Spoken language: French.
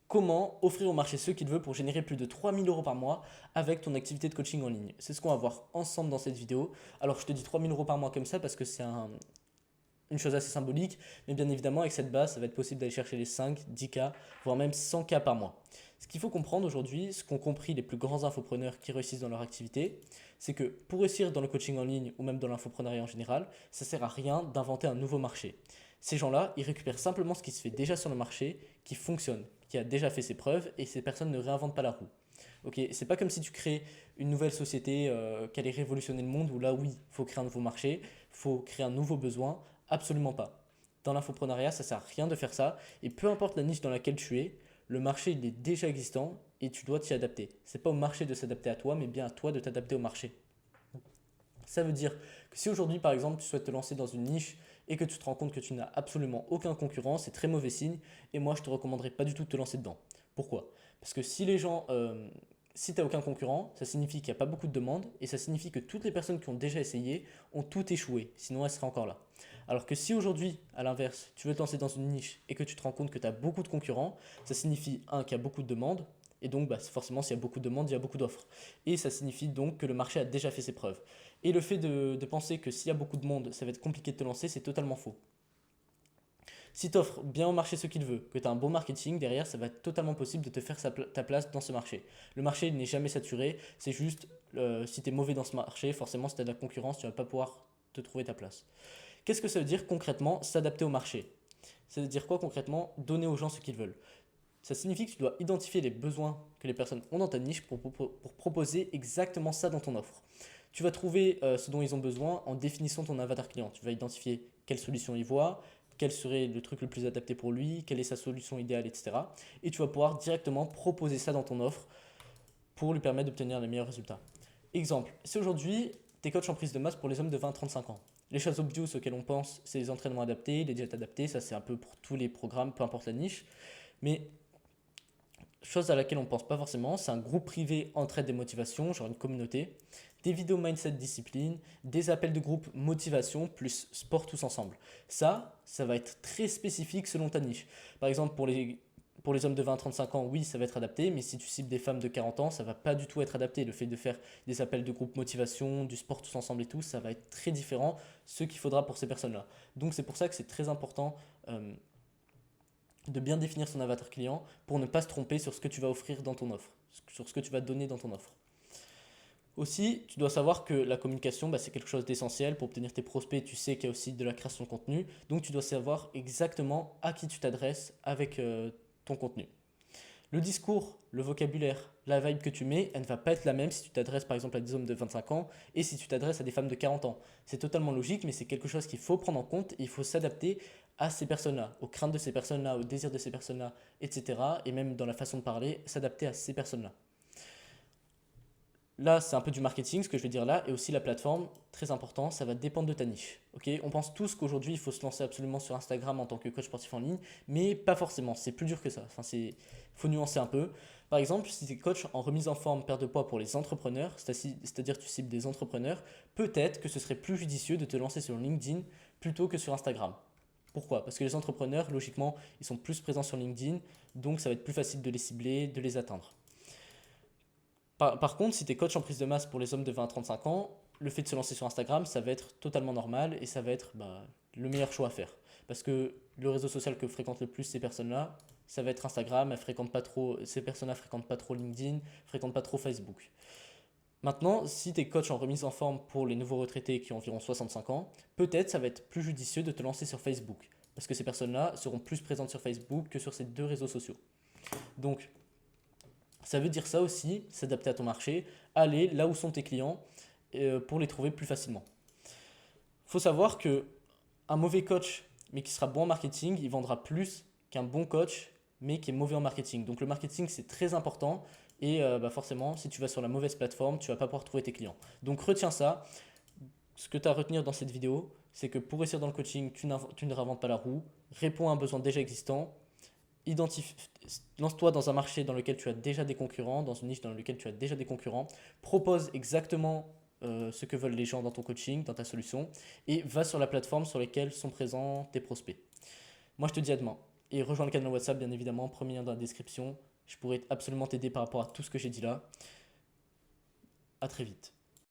Comment offrir au marché ce qu'il veut pour générer plus de 3 000 € par mois avec ton activité de coaching en ligne? C'est ce qu'on va voir ensemble dans cette vidéo. Alors je te dis 3 000 € par mois comme ça parce que c'est une chose assez symbolique, mais bien évidemment avec cette base, ça va être possible d'aller chercher les 5, 10K, voire même 100K par mois. Ce qu'il faut comprendre aujourd'hui, ce qu'ont compris les plus grands infopreneurs qui réussissent dans leur activité, c'est que pour réussir dans le coaching en ligne ou même dans l'infopreneuriat en général, ça ne sert à rien d'inventer un nouveau marché. Ces gens-là, ils récupèrent simplement ce qui se fait déjà sur le marché, qui fonctionne, qui a déjà fait ses preuves, et ces personnes ne réinventent pas la roue. Ok, c'est pas comme si tu crées une nouvelle société qui allait révolutionner le monde, où là oui, il faut créer un nouveau marché, il faut créer un nouveau besoin. Absolument pas. Dans l'infoprenariat, ça sert à rien de faire ça, et peu importe la niche dans laquelle tu es, le marché il est déjà existant et tu dois t'y adapter. C'est pas au marché de s'adapter à toi, mais bien à toi de t'adapter au marché. Ça veut dire que si aujourd'hui, par exemple, tu souhaites te lancer dans une niche et que tu te rends compte que tu n'as absolument aucun concurrent, c'est très mauvais signe. Et moi, je ne te recommanderais pas du tout de te lancer dedans. Pourquoi? Parce que si tu n'as aucun concurrent, ça signifie qu'il n'y a pas beaucoup de demandes et ça signifie que toutes les personnes qui ont déjà essayé ont tout échoué. Sinon, elles seraient encore là. Alors que si aujourd'hui, à l'inverse, tu veux te lancer dans une niche et que tu te rends compte que tu as beaucoup de concurrents, ça signifie, un, qu'il y a beaucoup de demandes. Et donc, bah, forcément, s'il y a beaucoup de demandes, il y a beaucoup d'offres. Et ça signifie donc que le marché a déjà fait ses preuves. Et le fait de penser que s'il y a beaucoup de monde, ça va être compliqué de te lancer, c'est totalement faux. Si tu offres bien au marché ce qu'il veut, que tu as un bon marketing, derrière, ça va être totalement possible de te faire ta place dans ce marché. Le marché n'est jamais saturé, c'est juste si tu es mauvais dans ce marché, forcément, si tu as de la concurrence, tu ne vas pas pouvoir te trouver ta place. Qu'est-ce que ça veut dire concrètement, s'adapter au marché? Ça veut dire quoi concrètement? Donner aux gens ce qu'ils veulent. Ça signifie que tu dois identifier les besoins que les personnes ont dans ta niche pour proposer exactement ça dans ton offre. Tu vas trouver ce dont ils ont besoin en définissant ton avatar client. Tu vas identifier quelle solution il voit, quel serait le truc le plus adapté pour lui, quelle est sa solution idéale, etc. Et tu vas pouvoir directement proposer ça dans ton offre pour lui permettre d'obtenir les meilleurs résultats. Exemple, si aujourd'hui tu es coach en prise de masse pour les hommes de 20 à 35 ans, les choses obvious auxquelles on pense, c'est les entraînements adaptés, les diètes adaptées, ça c'est un peu pour tous les programmes, peu importe la niche. Mais chose à laquelle on ne pense pas forcément, c'est un groupe privé entraide des motivations, genre une communauté, des vidéos mindset discipline, des appels de groupe motivation plus sport tous ensemble. Ça va être très spécifique selon ta niche. Par exemple, pour les hommes de 20 à 35 ans, oui, ça va être adapté, mais si tu cibles des femmes de 40 ans, ça va pas du tout être adapté. Le fait de faire des appels de groupe motivation, du sport tous ensemble et tout, ça va être très différent, ce qu'il faudra pour ces personnes-là. Donc c'est pour ça que c'est très important de bien définir son avatar client pour ne pas se tromper sur ce que tu vas offrir dans ton offre, sur ce que tu vas donner dans ton offre. Aussi, tu dois savoir que la communication, bah, c'est quelque chose d'essentiel. Pour obtenir tes prospects, tu sais qu'il y a aussi de la création de contenu. Donc, tu dois savoir exactement à qui tu t'adresses avec ton contenu. Le discours, le vocabulaire, la vibe que tu mets, elle ne va pas être la même si tu t'adresses par exemple à des hommes de 25 ans et si tu t'adresses à des femmes de 40 ans. C'est totalement logique, mais c'est quelque chose qu'il faut prendre en compte et il faut s'adapter à ces personnes-là, aux craintes de ces personnes-là, aux désirs de ces personnes-là, etc. Et même dans la façon de parler, s'adapter à ces personnes-là. Là, c'est un peu du marketing, ce que je vais dire là, et aussi la plateforme, très important, ça va dépendre de ta niche. Ok, on pense tous qu'aujourd'hui, il faut se lancer absolument sur Instagram en tant que coach sportif en ligne, mais pas forcément, c'est plus dur que ça. Enfin, faut nuancer un peu. Par exemple, si tu es coach en remise en forme, perte de poids pour les entrepreneurs, c'est-à-dire tu cibles des entrepreneurs, peut-être que ce serait plus judicieux de te lancer sur LinkedIn plutôt que sur Instagram. Pourquoi? Parce que les entrepreneurs, logiquement, ils sont plus présents sur LinkedIn, donc ça va être plus facile de les cibler, de les atteindre. Par contre, si tu es coach en prise de masse pour les hommes de 20 à 35 ans, le fait de se lancer sur Instagram, ça va être totalement normal et ça va être le meilleur choix à faire. Parce que le réseau social que fréquentent le plus ces personnes-là, ça va être Instagram. Ces personnes-là fréquentent pas trop LinkedIn, fréquentent pas trop Facebook. Maintenant, si tu es coach en remise en forme pour les nouveaux retraités qui ont environ 65 ans, peut-être ça va être plus judicieux de te lancer sur Facebook. Parce que ces personnes-là seront plus présentes sur Facebook que sur ces deux réseaux sociaux. Donc, ça veut dire ça aussi, s'adapter à ton marché, aller là où sont tes clients pour les trouver plus facilement. Il faut savoir que un mauvais coach, mais qui sera bon en marketing, il vendra plus qu'un bon coach, mais qui est mauvais en marketing. Donc le marketing, c'est très important. Et forcément, si tu vas sur la mauvaise plateforme, tu ne vas pas pouvoir trouver tes clients. Donc retiens ça. Ce que tu as à retenir dans cette vidéo, c'est que pour réussir dans le coaching, tu ne réinventes pas la roue. Réponds à un besoin déjà existant. Lance-toi dans un marché dans lequel tu as déjà des concurrents, dans une niche dans laquelle tu as déjà des concurrents. Propose exactement ce que veulent les gens dans ton coaching, dans ta solution, et va sur la plateforme sur laquelle sont présents tes prospects. Moi, je te dis à demain. Et rejoins le canal WhatsApp, bien évidemment, premier lien dans la description. Je pourrais absolument t'aider par rapport à tout ce que j'ai dit là. À très vite.